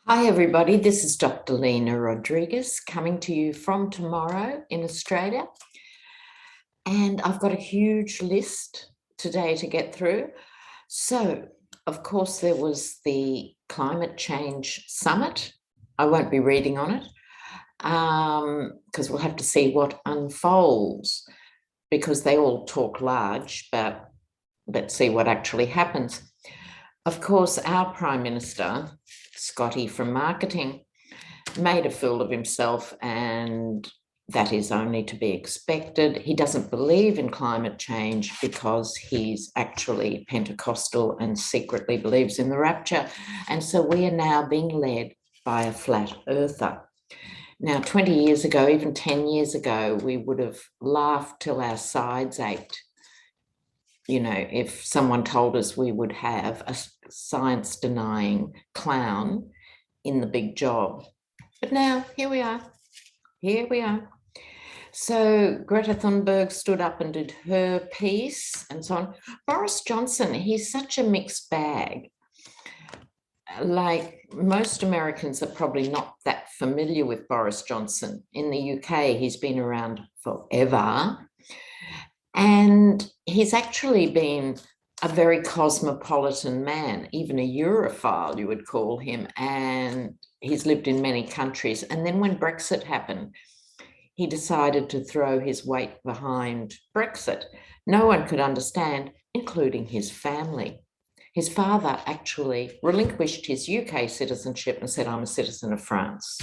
Hi, everybody. This is Dr. Lena Rodriguez coming to you from tomorrow in Australia. And I've got a huge list today to get through. So, of course, there was the Climate Change Summit. I won't be reading on it because we'll have to see what unfolds, because they all talk large, but let's see what actually happens. Of course, our Prime Minister, Scotty from marketing, made a fool of himself, and that is only to be expected. He doesn't believe in climate change because he's actually Pentecostal and secretly believes in the rapture. And so we are now being led by a flat earther. Now, 20 years ago, even 10 years ago, we would have laughed till our sides ached. You know, if someone told us we would have a science-denying clown in the big job. But now, here we are. So Greta Thunberg stood up and did her piece and so on. Boris Johnson, he's such a mixed bag. Like, most Americans are probably not that familiar with Boris Johnson. In the UK, he's been around forever. And he's actually been a very cosmopolitan man, even a Europhile, you would call him. And he's lived in many countries. And then when Brexit happened, he decided to throw his weight behind Brexit. No one could understand, including his family. His father actually relinquished his UK citizenship and said, I'm a citizen of France.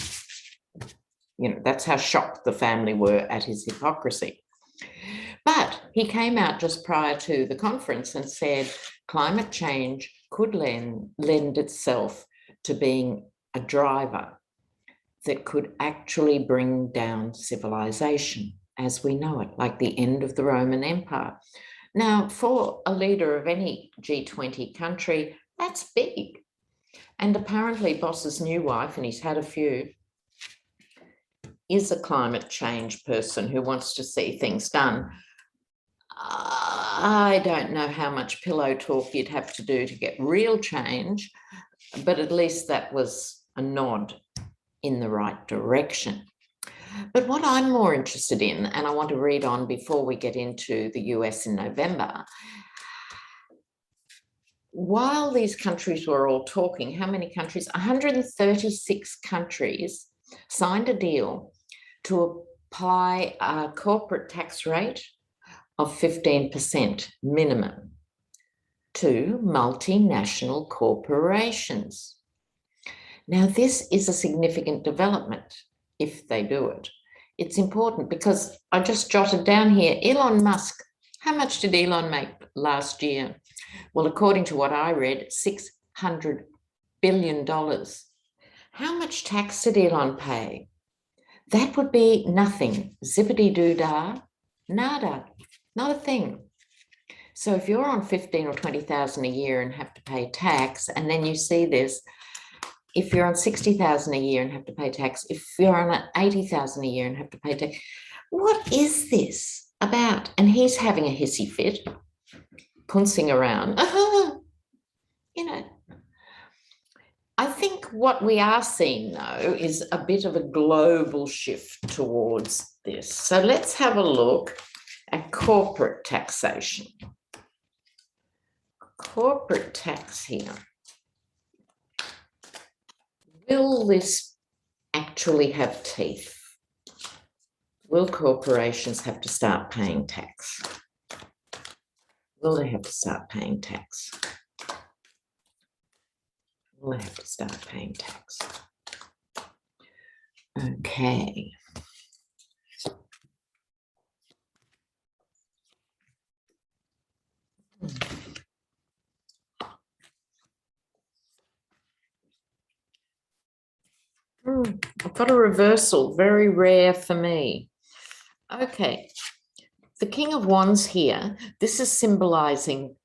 You know, that's how shocked the family were at his hypocrisy. But he came out just prior to the conference and said climate change could lend itself to being a driver that could actually bring down civilization as we know it, like the end of the Roman Empire. Now, for a leader of any G20 country, that's big. And apparently Boss's new wife, and he's had a few, is a climate change person who wants to see things done. I don't know how much pillow talk you'd have to do to get real change, but at least that was a nod in the right direction. But what I'm more interested in, and I want to read on before we get into the US in November, while these countries were all talking, how many countries? 136 countries signed a deal to apply a corporate tax rate of 15% minimum to multinational corporations. Now, this is a significant development if they do it. It's important because I just jotted down here, Elon Musk, how much did Elon make last year? Well, according to what I read, $600 billion. How much tax did Elon pay? That would be nothing. Zippity-doo-dah, nada, not a thing. So if you're on 15 or 20,000 a year and have to pay tax, and then you see this, if you're on 60,000 a year and have to pay tax, if you're on 80,000 a year and have to pay tax, what is this about? And he's having a hissy fit, pouncing around. You know, I think what we are seeing, though, is a bit of a global shift towards this. So let's have a look at corporate taxation. Corporate tax here. Will this actually have teeth? Will corporations have to start paying tax? Will they have to start paying tax? Will they have to start paying tax? Okay. I've got a reversal, very rare for me. Okay, the King of Wands here, this is symbolizing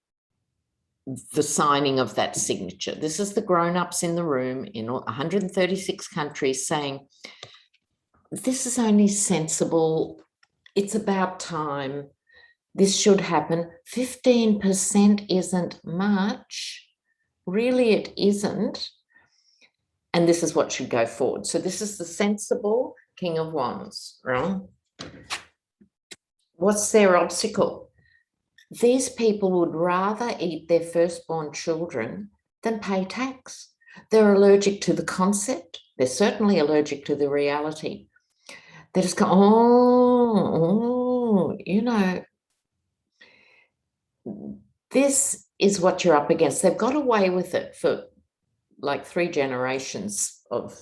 the signing of that signature. This is the grown-ups in the room in 136 countries saying, this is only sensible, it's about time, this should happen. 15% isn't much. Really, it isn't. And this is what should go forward. So this is the sensible King of Wands, right? What's their obstacle? These people would rather eat their firstborn children than pay tax. They're allergic to the concept. They're certainly allergic to the reality. They just go, oh, this is what you're up against. They've got away with it for like 3 generations of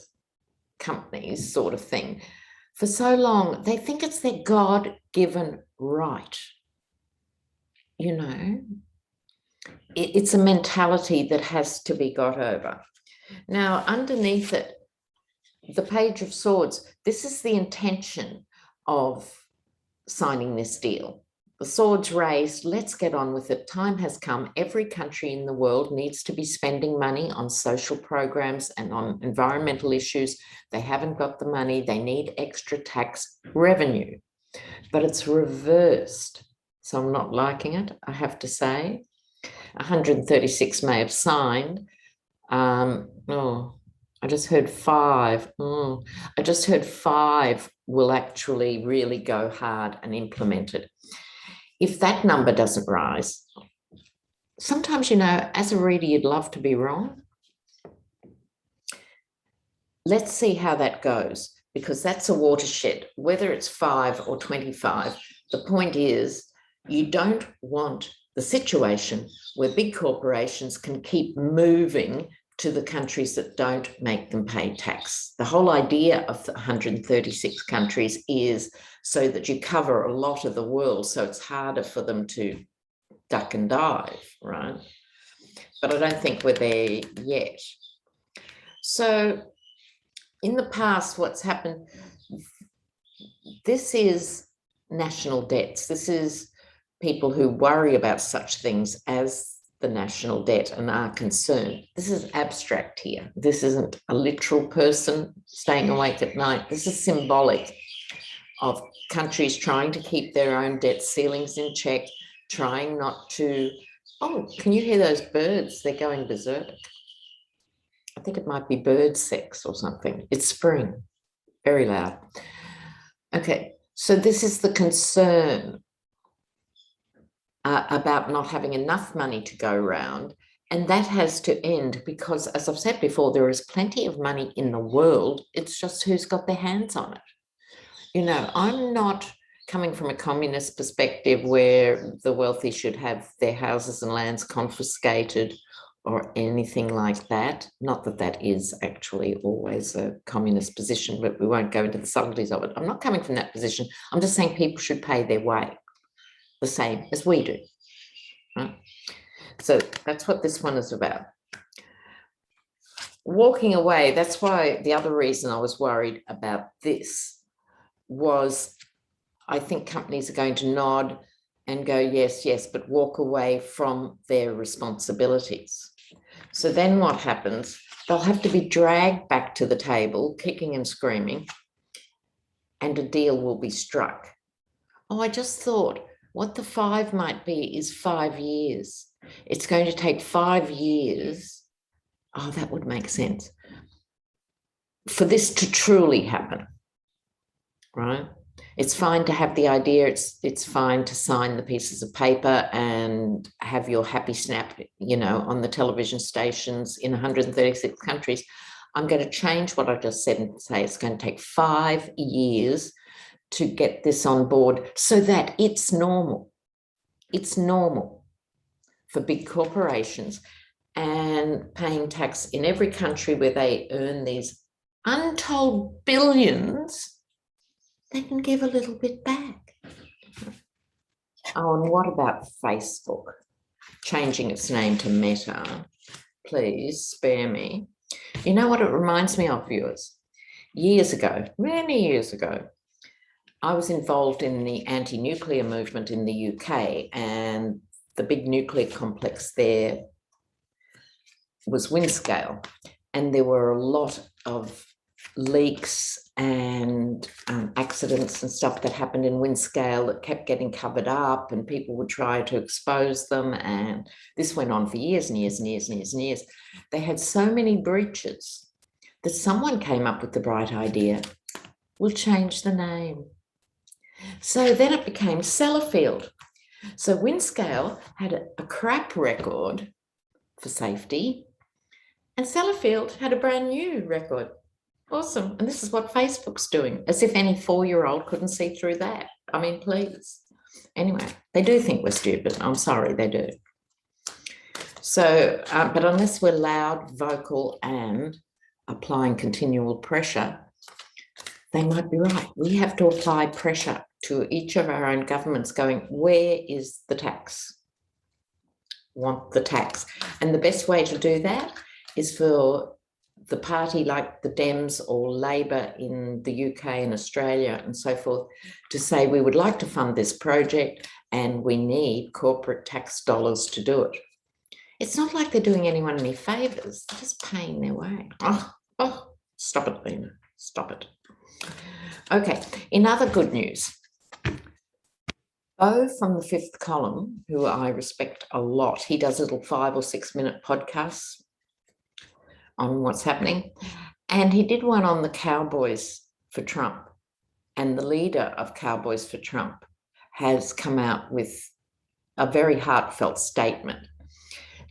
companies, sort of thing. For so long, they think it's their God-given right. It's a mentality that has to be got over. Now, underneath it, the Page of Swords, this is the intention of signing this deal. The swords raised, let's get on with it. Time has come. Every country in the world needs to be spending money on social programs and on environmental issues. They haven't got the money. They need extra tax revenue. But it's reversed. So I'm not liking it, I have to say. 136 may have signed. I just heard 5. I just heard 5 will actually really go hard and implement it. If that number doesn't rise, sometimes, as a reader, you'd love to be wrong. Let's see how that goes, because that's a watershed, whether it's 5 or 25. The point is, you don't want the situation where big corporations can keep moving to the countries that don't make them pay tax. The whole idea of the 136 countries is so that you cover a lot of the world, so it's harder for them to duck and dive, right? But I don't think we're there yet. So in the past, what's happened, this is national debts. This is people who worry about such things as the national debt and are concerned. This is abstract here. This isn't a literal person staying awake at night. This is symbolic of countries trying to keep their own debt ceilings in check, trying not to... Oh, can you hear those birds? They're going berserk. I think it might be bird sex or something. It's spring. Very loud. Okay, so this is the concern about not having enough money to go around. And that has to end because, as I've said before, there is plenty of money in the world. It's just who's got their hands on it. I'm not coming from a communist perspective where the wealthy should have their houses and lands confiscated or anything like that. Not that that is actually always a communist position, but we won't go into the subtleties of it. I'm not coming from that position. I'm just saying people should pay their way the same as we do. Right? So that's what this one is about. Walking away, that's why the other reason I was worried about this was I think companies are going to nod and go, yes, yes, but walk away from their responsibilities. So then what happens? They'll have to be dragged back to the table, kicking and screaming, and a deal will be struck. Oh, I just thought, what the 5 might be is 5 years. It's going to take 5 years. Oh, that would make sense. For this to truly happen, right? It's fine to have the idea. It's fine to sign the pieces of paper and have your happy snap, on the television stations in 136 countries. I'm going to change what I just said and say it's going to take 5 years to get this on board so that it's normal. It's normal for big corporations and paying tax in every country where they earn these untold billions, they can give a little bit back. Oh, and what about Facebook changing its name to Meta? Please spare me. You know what it reminds me of, viewers? Years ago, many years ago, I was involved in the anti-nuclear movement in the UK, and the big nuclear complex there was Windscale, and there were a lot of leaks and accidents and stuff that happened in Windscale that kept getting covered up, and people would try to expose them. And this went on for years and years and years and years and years. They had so many breaches that someone came up with the bright idea, we'll change the name. So then it became Sellafield. So Windscale had a crap record for safety, and Sellafield had a brand new record. Awesome. And this is what Facebook's doing, as if any 4-year-old couldn't see through that. I mean, please. Anyway, they do think we're stupid. I'm sorry, they do. So, but unless we're loud, vocal, and applying continual pressure, they might be right. We have to apply pressure to each of our own governments going, where is the tax? Want the tax. And the best way to do that is for the party like the Dems or Labor in the UK and Australia and so forth to say, we would like to fund this project and we need corporate tax dollars to do it. It's not like they're doing anyone any favours. They're just paying their way. Oh, stop it, Lena. Stop it. Okay, in other good news, Bo from the Fifth Column, who I respect a lot, he does little 5 or 6 minute podcasts on what's happening. And he did one on the Cowboys for Trump. And the leader of Cowboys for Trump has come out with a very heartfelt statement.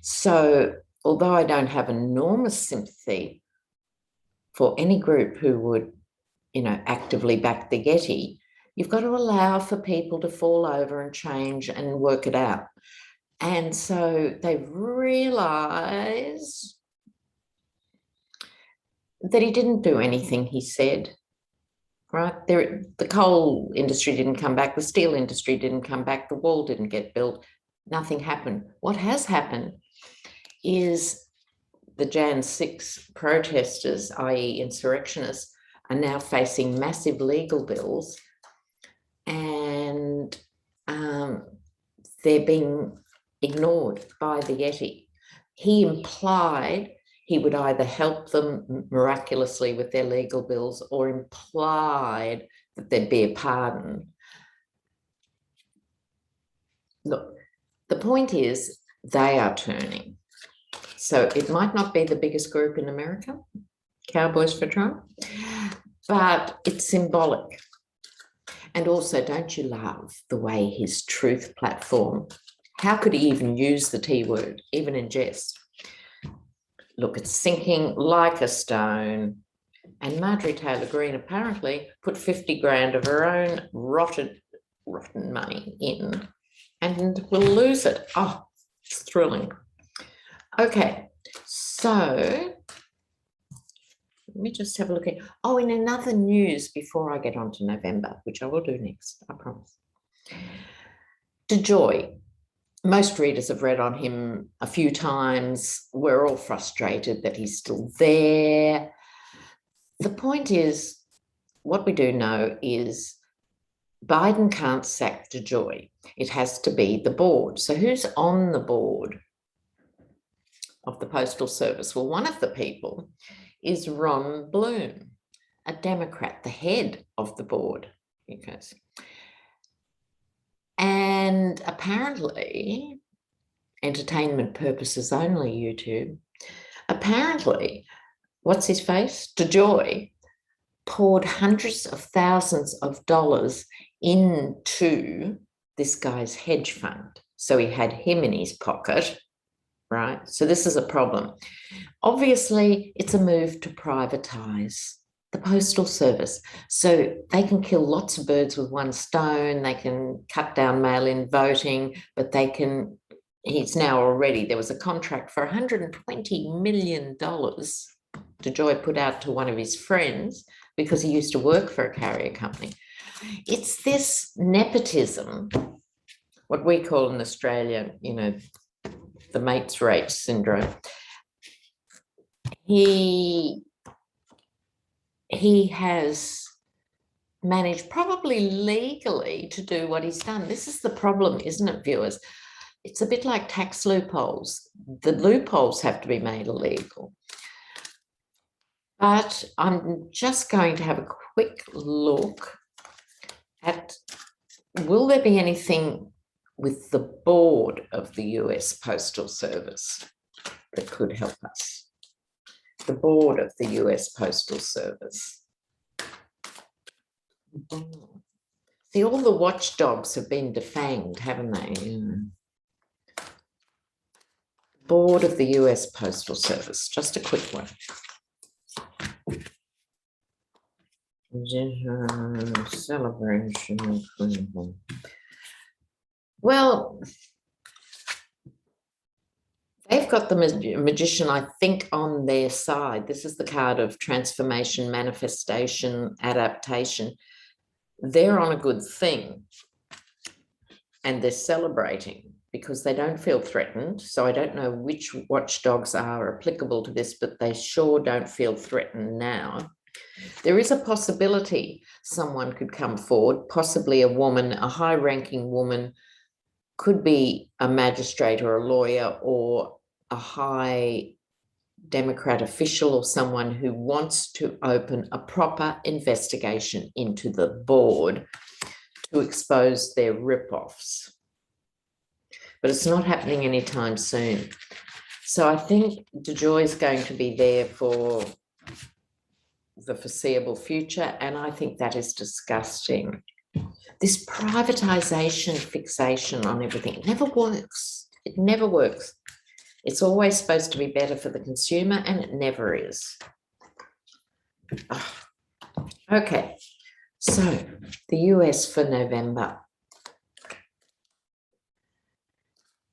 So although I don't have enormous sympathy for any group who would, actively back the Yeti, you've got to allow for people to fall over and change and work it out. And so they've realised that he didn't do anything he said, right? The coal industry didn't come back, the steel industry didn't come back, the wall didn't get built, nothing happened. What has happened is the Jan 6 protesters, i.e. insurrectionists, are now facing massive legal bills, and they're being ignored by the Yeti. He implied he would either help them miraculously with their legal bills or implied that there'd be a pardon. Look, the point is they are turning. So it might not be the biggest group in America, Cowboys for Trump, but it's symbolic. And also, don't you love the way his truth platform, how could he even use the T word, even in jest? Look, it's sinking like a stone. And Marjorie Taylor Greene apparently put 50 grand of her own rotten money in and will lose it. Oh, it's thrilling. Okay, so let me just have a look at, in another news before I get on to November, which I will do next, I promise. DeJoy, most readers have read on him a few times. We're all frustrated that he's still there. The point is, what we do know is Biden can't sack DeJoy. It has to be the board. So who's on the board of the Postal Service? Well, one of the people is Ron Bloom, a Democrat, the head of the board. Because, and apparently, entertainment purposes only, YouTube, apparently, what's his face? DeJoy poured hundreds of thousands of dollars into this guy's hedge fund. So he had him in his pocket, right? So this is a problem. Obviously, it's a move to privatise the Postal Service. So they can kill lots of birds with one stone. They can cut down mail-in voting, but they can, he's now already, there was a contract for $120 million DeJoy put out to one of his friends because he used to work for a carrier company. It's this nepotism, what we call in Australia, the mates rate syndrome. He has managed, probably legally, to do what he's done. This is the problem, isn't it, viewers? It's a bit like tax loopholes. The loopholes have to be made illegal. But I'm just going to have a quick look at, will there be anything with the board of the US Postal Service that could help us? The board of the US Postal Service. See, all the watchdogs have been defanged, haven't they? Board of the US Postal Service, just a quick one. Celebration. Well, they've got the magician, I think, on their side. This is the card of transformation, manifestation, adaptation. They're on a good thing and they're celebrating because they don't feel threatened. So I don't know which watchdogs are applicable to this, but they sure don't feel threatened now. There is a possibility someone could come forward, possibly a woman, a high-ranking woman, could be a magistrate or a lawyer or a high Democrat official or someone who wants to open a proper investigation into the board to expose their rip-offs. But it's not happening anytime soon. So I think DeJoy is going to be there for the foreseeable future, and I think that is disgusting. This privatization fixation on everything, it never works. It never works. It's always supposed to be better for the consumer, and it never is. Okay, so the US for November.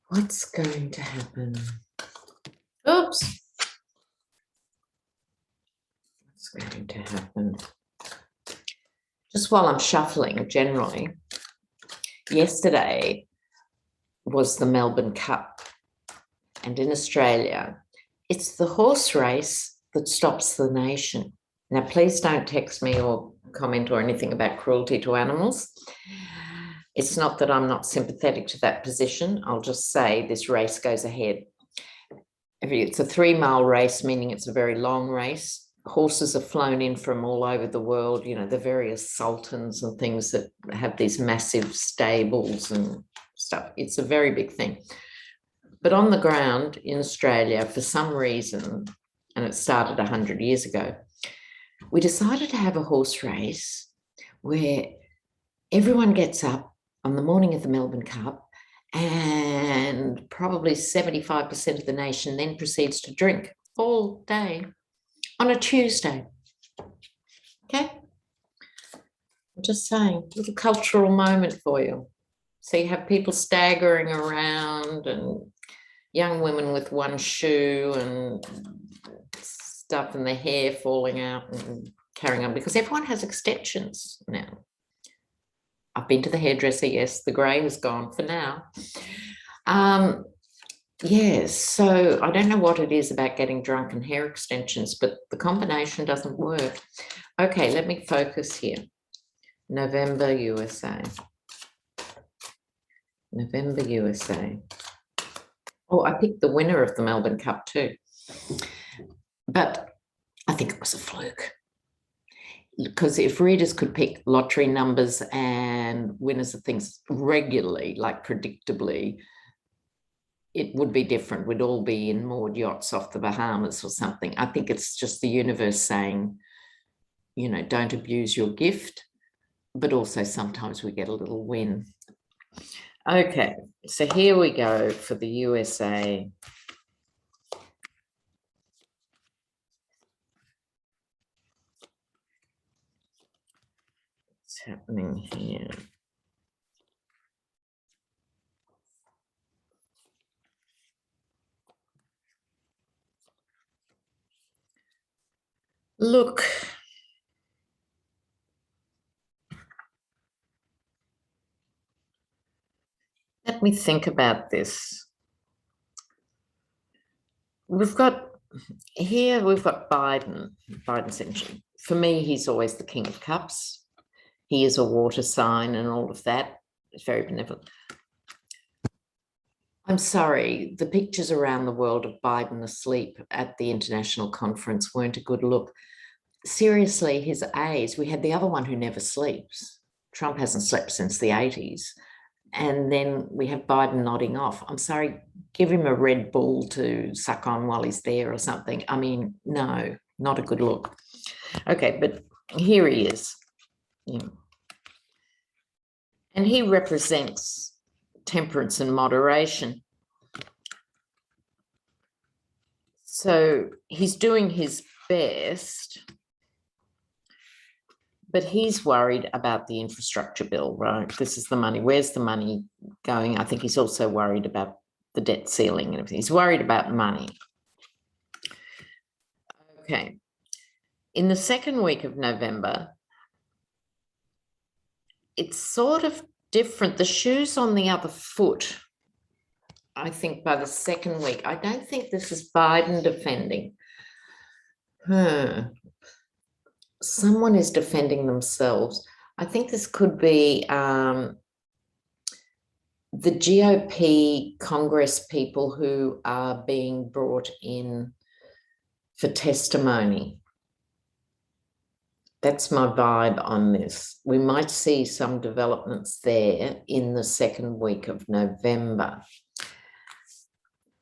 What's going to happen? Oops. What's going to happen? Just while I'm shuffling generally, yesterday was the Melbourne Cup. And in Australia, it's the horse race that stops the nation. Now, please don't text me or comment or anything about cruelty to animals. It's not that I'm not sympathetic to that position. I'll just say this race goes ahead. It's a 3-mile race, meaning it's a very long race. Horses are flown in from all over the world, you know, the various sultans and things that have these massive stables and stuff. It's a very big thing. But on the ground in Australia, for some reason, and it started 100 years ago, we decided to have a horse race where everyone gets up on the morning of the Melbourne Cup and probably 75% of the nation then proceeds to drink all day on a Tuesday. Okay? I'm just saying, a little cultural moment for you. So you have people staggering around and young women with one shoe and stuff and their hair falling out and carrying on because everyone has extensions now. I've been to the hairdresser, yes, the grey has gone for now. Yes, so I don't know what it is about getting drunk and hair extensions, but the combination doesn't work. Okay, let me focus here. November, USA. November, USA. Oh, I picked the winner of the Melbourne Cup too. But I think it was a fluke. Because if readers could pick lottery numbers and winners of things regularly, like predictably, it would be different. We'd all be in moored yachts off the Bahamas or something. I think it's just the universe saying, you know, don't abuse your gift, but also sometimes we get a little win. Okay, so here we go for the USA. What's happening here? Look, let me think about this. We've got Biden. Biden's, for me, he's always the king of cups. He is a water sign and all of that. It's very benevolent. I'm sorry, the pictures around the world of Biden asleep at the international conference weren't a good look. seriously, his aides, we had the other one who never sleeps. Trump hasn't slept since the 80s. And then we have Biden nodding off. I'm sorry, give him a Red Bull to suck on while he's there or something. I mean, no, not a good look. Okay, but here he is. Yeah. And he represents temperance and moderation. So he's doing his best, but he's worried about the infrastructure bill, right? This is the money. Where's the money going? I think he's also worried about the debt ceiling and everything. He's worried about money. Okay. In the second week of November, it's sort of different. The shoe's on the other foot, I think, by the second week. I don't think this is Biden defending. Someone is defending themselves. I think this could be the GOP Congress people who are being brought in for testimony. That's my vibe on this. We might see some developments there in the second week of November.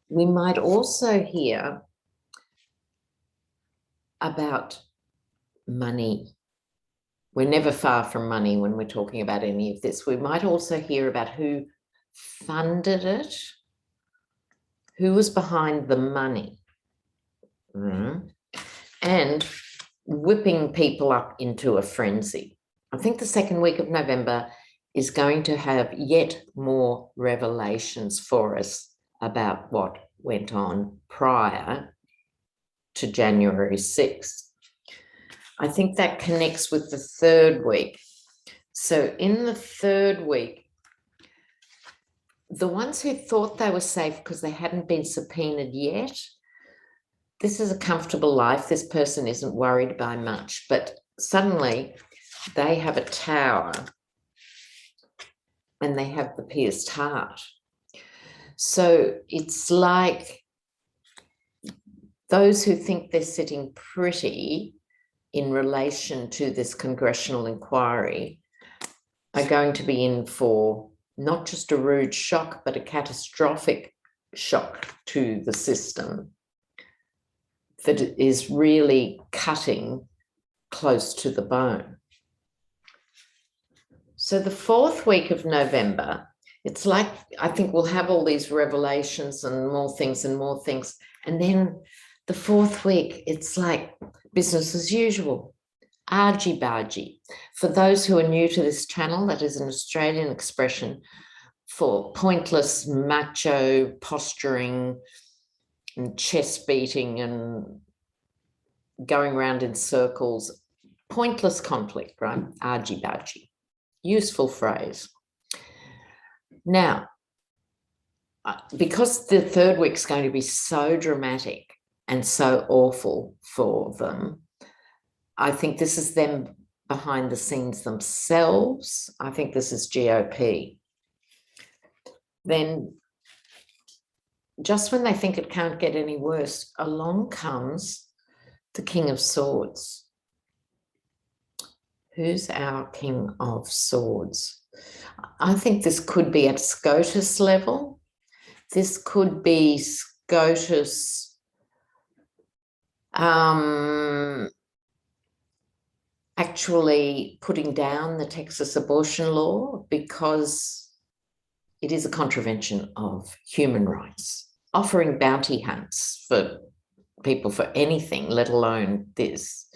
We might also hear about money. We're never far from money when we're talking about any of this. We might also hear about who funded it, who was behind the money, and whipping people up into a frenzy. I think the second week of November is going to have yet more revelations for us about what went on prior to January 6th. I think that connects with the third week. So in the third week, the ones who thought they were safe because they hadn't been subpoenaed yet, this is a comfortable life. This person isn't worried by much, but suddenly they have a tower and they have the pierced heart. So it's like those who think they're sitting pretty in relation to this congressional inquiry are going to be in for not just a rude shock, but a catastrophic shock to the system that is really cutting close to the bone. So the fourth week of November, it's like, I think we'll have all these revelations and more things and more things. And then the fourth week, it's like business as usual, argy-bargy. For those who are new to this channel, that is an Australian expression for pointless macho posturing and chest beating and going around in circles, pointless conflict, right? Argy-bargy, useful phrase. Now, because the third week's going to be so dramatic and so awful for them, I think this is them behind the scenes themselves. I think this is GOP. Then just when they think it can't get any worse, along comes the King of Swords. Who's our King of Swords? I think this could be at SCOTUS level. This could be SCOTUS actually putting down the Texas abortion law because it is a contravention of human rights, offering bounty hunts for people for anything, let alone this.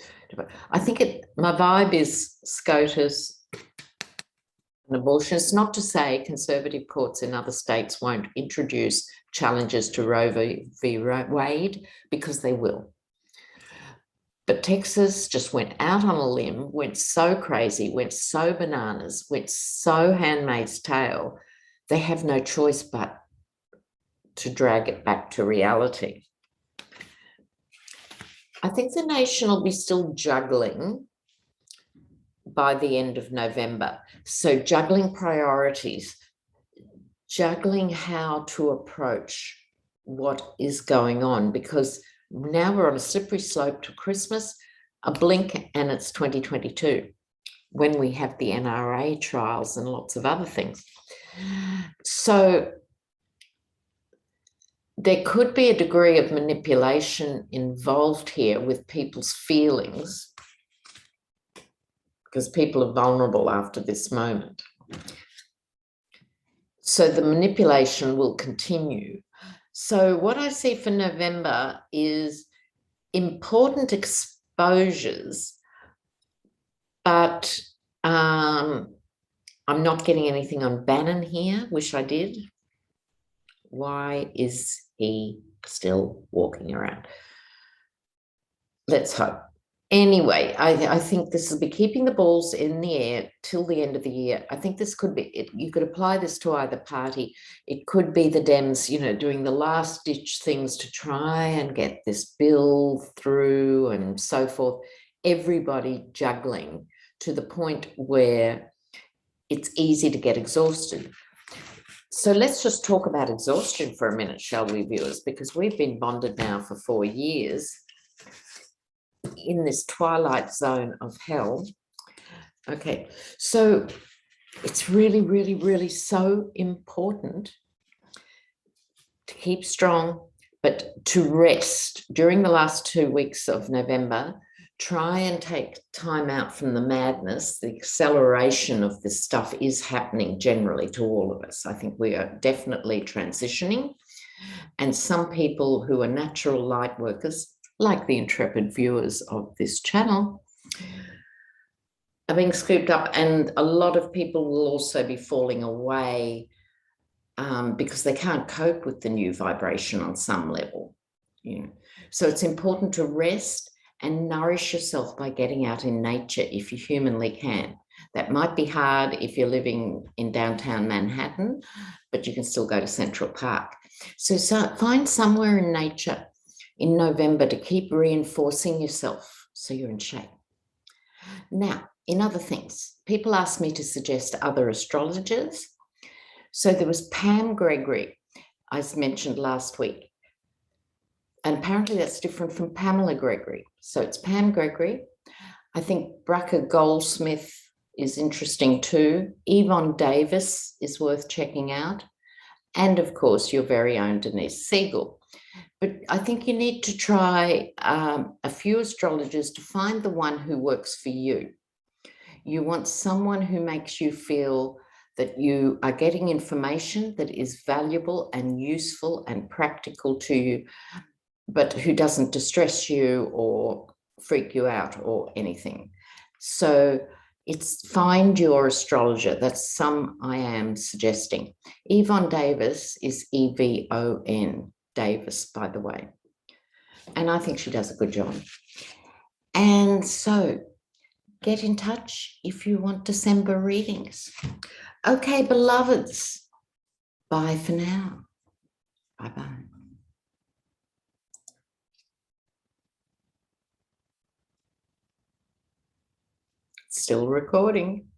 I think my vibe is SCOTUS and abortion. It's not to say conservative courts in other states won't introduce challenges to Roe v. Wade, because they will. But Texas just went out on a limb, went so crazy, went so bananas, went so Handmaid's Tale. They have no choice but to drag it back to reality. I think the nation will be still juggling by the end of November. So juggling priorities, juggling how to approach what is going on, because now we're on a slippery slope to Christmas. a blink and it's 2022 when we have the NRA trials and lots of other things. So there could be a degree of manipulation involved here with people's feelings, because people are vulnerable after this moment. So the manipulation will continue. So what I see for November is important exposures, but I'm not getting anything on Bannon here. Wish I did. Why is he still walking around? Let's hope. Anyway, I think this will be keeping the balls in the air till the end of the year. I think this could be, you could apply this to either party. It could be the Dems, doing the last ditch things to try and get this bill through and so forth. Everybody juggling to the point where it's easy to get exhausted. So let's just talk about exhaustion for a minute, shall we, viewers? Because we've been bonded now for 4 years in this twilight zone of hell. Okay, so it's really, really, really so important to keep strong, but to rest during the last 2 weeks of November. Try and take time out from the madness. The acceleration of this stuff is happening generally to all of us. I think we are definitely transitioning. And some people who are natural light workers, like the intrepid viewers of this channel, are being scooped up. And a lot of people will also be falling away because they can't cope with the new vibration on some level. So it's important to rest and nourish yourself by getting out in nature if you humanly can. That might be hard if you're living in downtown Manhattan, but you can still go to Central Park. So find somewhere in nature in November to keep reinforcing yourself so you're in shape. Now, in other things, people ask me to suggest other astrologers. So there was Pam Gregory, I mentioned last week. And apparently that's different from Pamela Gregory. So it's Pam Gregory. I think Braca Goldsmith is interesting too. Yvonne Davis is worth checking out. And of course, your very own Denise Siegel. But I think you need to try a few astrologers to find the one who works for you. You want someone who makes you feel that you are getting information that is valuable and useful and practical to you, but who doesn't distress you or freak you out or anything. So it's find your astrologer. That's some I am suggesting. Yvonne Davis is E-V-O-N, Davis, by the way. And I think she does a good job. And so get in touch if you want December readings. Okay, beloveds, bye for now. Bye-bye. Still recording.